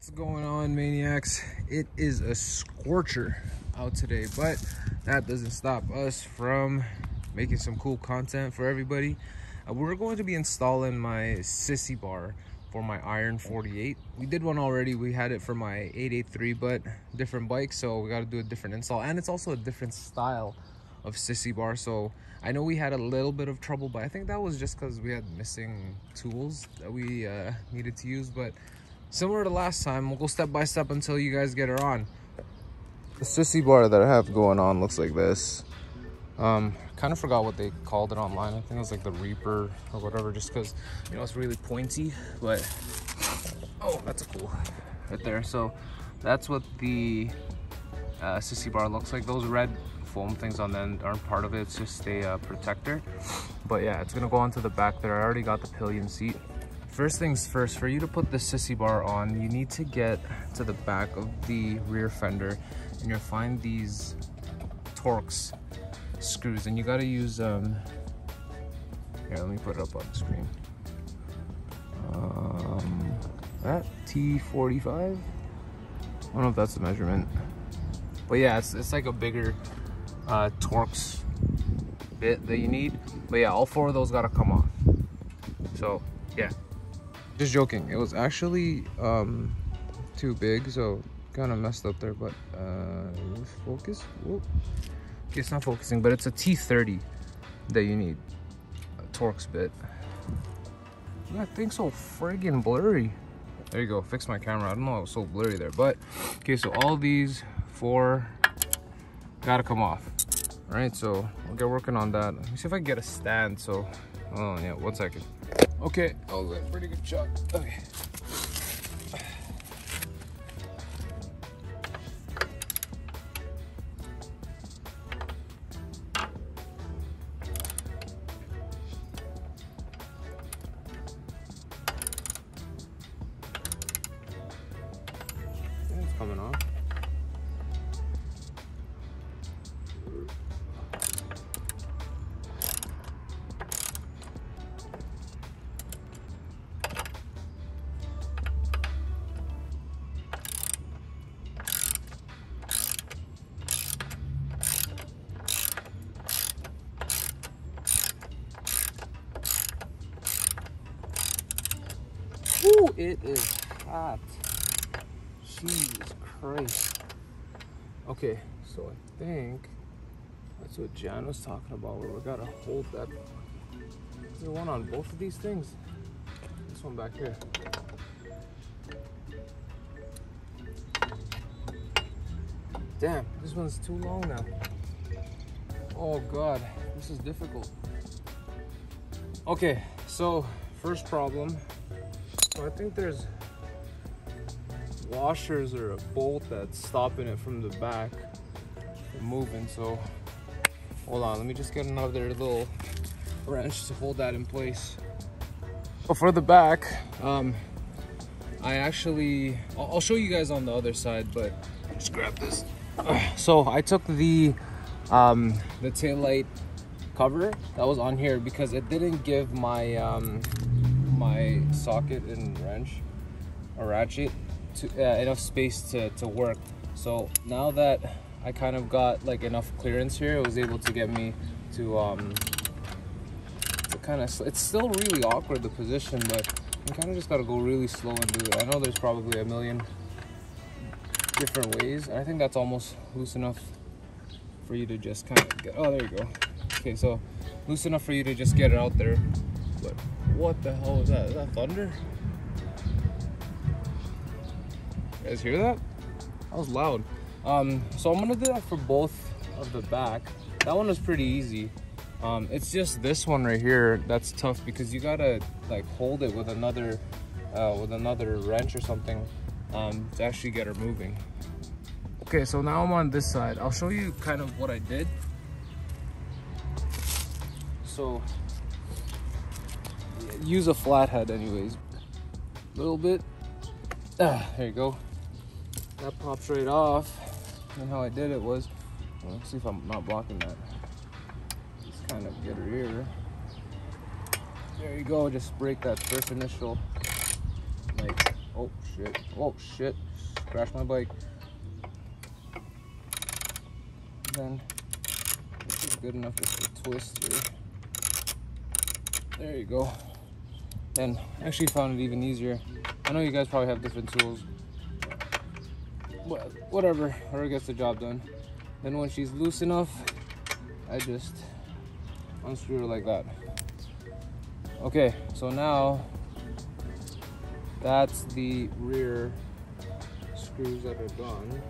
What's going on, maniacs? It is a scorcher out today, but that doesn't stop us from making some cool content for everybody. We're going to be installing my Sissy bar for my Iron 48. We did one already. We had it for my 883, but different bike, so we got to do a different install, and it's also a different style of Sissy bar. So I know we had a little bit of trouble, but I think that was just because we had missing tools that we needed to use. But similar to last time, we'll go step by step until you guys get her on. The Sissy bar that I have going on looks like this. Kind of forgot what they called it online. I think it was like the Reaper or whatever, just because, you know, it's really pointy. But oh, that's a cool right there. So that's what the Sissy bar looks like. Those red foam things on the end aren't part of it. It's just a protector. But yeah, it's gonna go onto the back there. I already got the pillion seat. First things first, for you to put the Sissy bar on, you need to get to the back of the rear fender and you'll find these Torx screws, and you got to use here, let me put it up on the screen. That T45, I don't know if that's the measurement, but yeah, it's like a bigger Torx bit that you need. But yeah, all four of those got to come off. So yeah, just joking, it was actually too big, so kind of messed up there. But focus. Whoa. Okay, it's not focusing, but it's a T30 that you need, a Torx bit. That thing's so friggin' blurry. There you go, fix my camera. I don't know, it was so blurry there. But okay, so all these four gotta come off. All right, so I'll get working on that. Let me see if I can get a stand. So oh yeah, 1 second. Okay, oh, that's a pretty good shot. Okay. It's coming off. Ooh, it is hot. Jesus Christ. Okay, so I think that's what Jan was talking about, where we gotta hold that. Is there one on both of these things? This one back here. Damn, this one's too long now. Oh God, this is difficult. Okay, so first problem. So I think there's washers or a bolt that's stopping it from the back from moving. So hold on, let me just get another little wrench to hold that in place. So for the back, I actually, I'll show you guys on the other side, but just grab this. So I took the taillight cover that was on here because it didn't give my my socket and wrench or ratchet to enough space to work. So now that I kind of got like enough clearance here, it was able to get me to kind of, it's still really awkward, the position, but you kind of just got to go really slow and do it. I know there's probably a million different ways. I think that's almost loose enough for you to just kind of get, oh, there you go. Okay, so loose enough for you to just get it out there. But what the hell is that? Is that thunder? You guys hear that? That was loud. So I'm gonna do that for both of the back. That one was pretty easy. It's just this one right here that's tough because you gotta like hold it with another wrench or something to actually get her moving. Okay, so now I'm on this side. I'll show you kind of what I did. So use a flathead anyways. A little bit. There you go. That pops right off. And how I did it was, well, let's see if I'm not blocking that. Just kind of get her here. There you go. Just break that first initial like Oh shit, oh shit, crashed my bike. Then this is good enough just to twist here. There you go. Then I actually found it even easier. I know you guys probably have different tools, but whatever gets the job done. Then when she's loose enough, I just unscrew her like that. Okay, so now that's the rear screws that are done.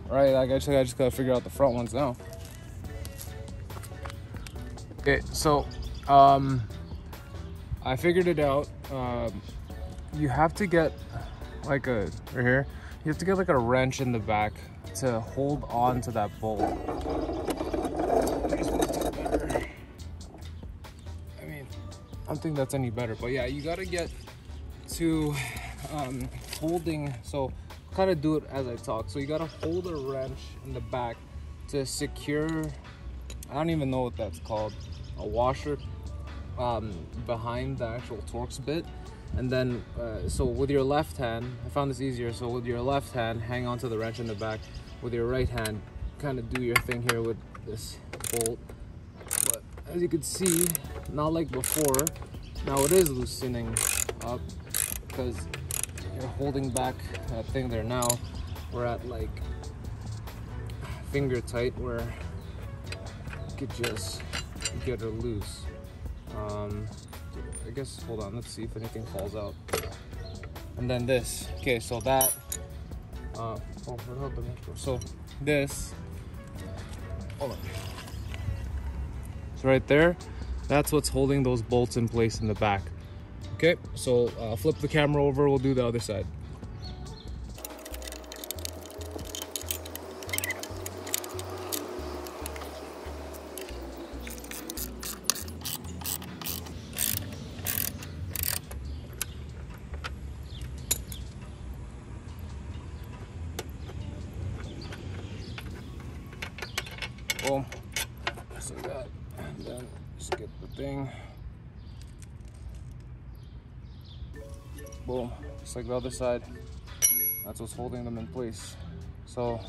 Right, like I just gotta figure out the front ones now. Okay, so I figured it out. You have to get like right here, you have to get like a wrench in the back to hold on to that bolt. I mean, I don't think that's any better, but yeah, you gotta get to holding, so kind of do it as I talk. So you gotta hold a wrench in the back to secure, I don't even know what that's called, a washer behind the actual Torx bit. And then so with your left hand, I found this easier, so with your left hand hang on to the wrench in the back, with your right hand kind of do your thing here with this bolt. But as you can see, not like before, now it is loosening up because you're holding back that thing there. Now we're at like finger tight where you could just get her loose. I guess, hold on, let's see if anything falls out. And then this, okay, so that so this, hold on, so right there, that's what's holding those bolts in place in the back. Okay, so flip the camera over, we'll do the other side. Boom, just like that, and then just get the thing, boom, just like the other side. That's what's holding them in place. So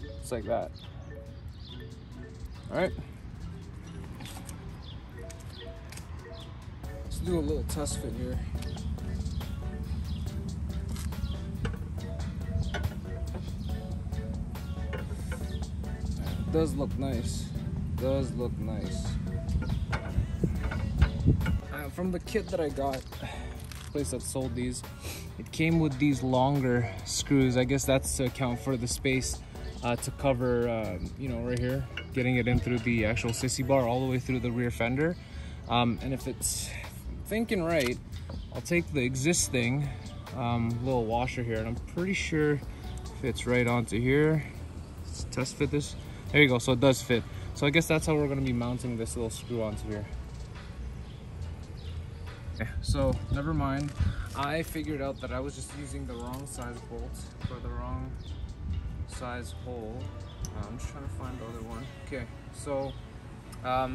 it's like that. All right, let's do a little test fit here. Does look nice, does look nice. From the kit that I got, place that sold these, it came with these longer screws. I guess that's to account for the space to cover, you know, right here, getting it in through the actual Sissy bar all the way through the rear fender. And if it's thinking right, I'll take the existing little washer here, and I'm pretty sure it fits right onto here. Let's test fit this. There you go, so it does fit. So I guess that's how we're gonna be mounting this little screw onto here. Okay, so never mind. I figured out that I was just using the wrong size bolts for the wrong size hole. I'm just trying to find the other one. Okay, so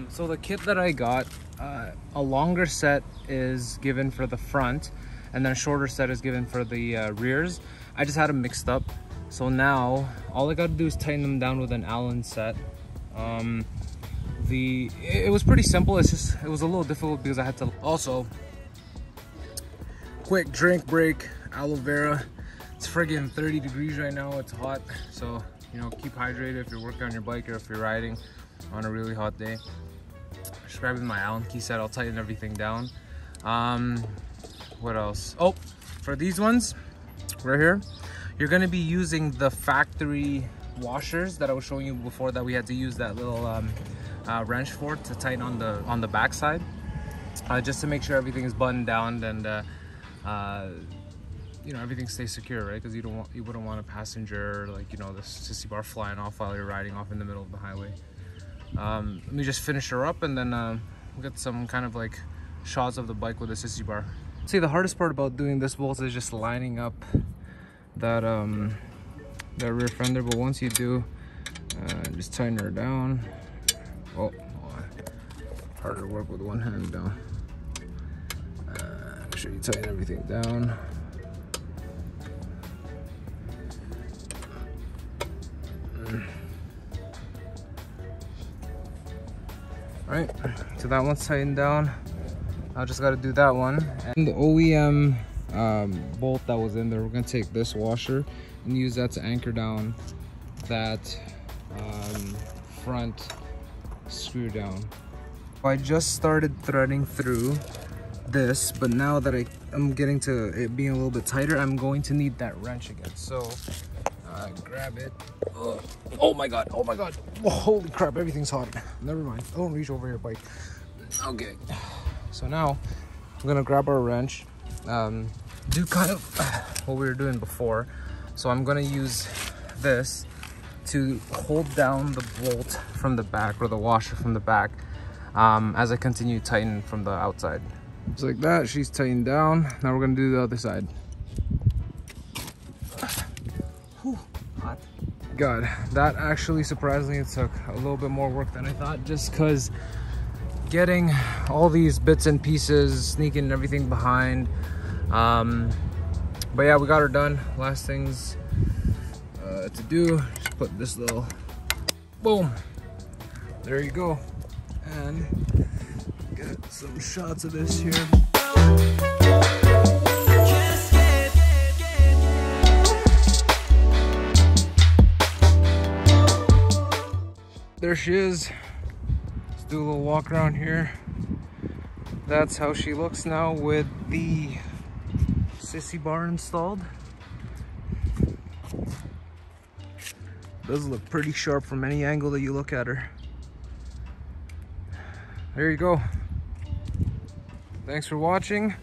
so the kit that I got, a longer set is given for the front, and then a shorter set is given for the rears. I just had them mixed up. So now all I gotta do is tighten them down with an Allen set. It was pretty simple. It's just, it was a little difficult because I had to. Also, quick drink break, aloe vera. It's friggin' 30 degrees right now, it's hot. So, you know, keep hydrated if you're working on your bike or if you're riding on a really hot day. Just grabbing my Allen key set, I'll tighten everything down. What else? Oh, for these ones, right here, you're gonna be using the factory washers that I was showing you before that we had to use that little wrench for to tighten on the back side, just to make sure everything is buttoned down and you know, everything stays secure, right? Because you wouldn't want a passenger, like, you know, the Sissy bar flying off while you're riding off in the middle of the highway. Let me just finish her up and then we'll get some kind of like shots of the bike with the Sissy bar. See, the hardest part about doing this bolt is just lining up that that rear fender, but once you do, just tighten her down. Oh, harder to work with one hand down. sure you tighten everything down. All right, so that one's tightened down. I just got to do that one. And the OEM bolt that was in there, we're gonna take this washer and use that to anchor down that front screw down. I just started threading through this, but now that I'm getting to it being a little bit tighter, I'm going to need that wrench again. So grab it. Oh my god, oh my god. Whoa, holy crap, everything's hot. Never mind, don't reach over your bike. Okay, so now I'm gonna grab our wrench, do kind of what we were doing before. So I'm gonna use this to hold down the bolt from the back, or the washer from the back, as I continue tightening from the outside. Just like that, she's tightened down. Now we're gonna do the other side. Whew, hot. God, that actually surprisingly took a little bit more work than I thought, just because getting all these bits and pieces, sneaking everything behind. But yeah, we got her done. Last things to do, just put this little, boom, there you go. And get some shots of this here. There she is. Let's do a little walk around here. That's how she looks now with the Sissy bar installed. Does look pretty sharp from any angle that you look at her. There you go. Thanks for watching.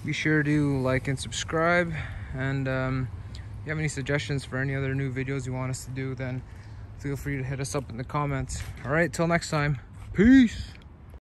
Be sure to like and subscribe. And if you have any suggestions for any other new videos you want us to do, then feel free to hit us up in the comments. All right, till next time. Peace.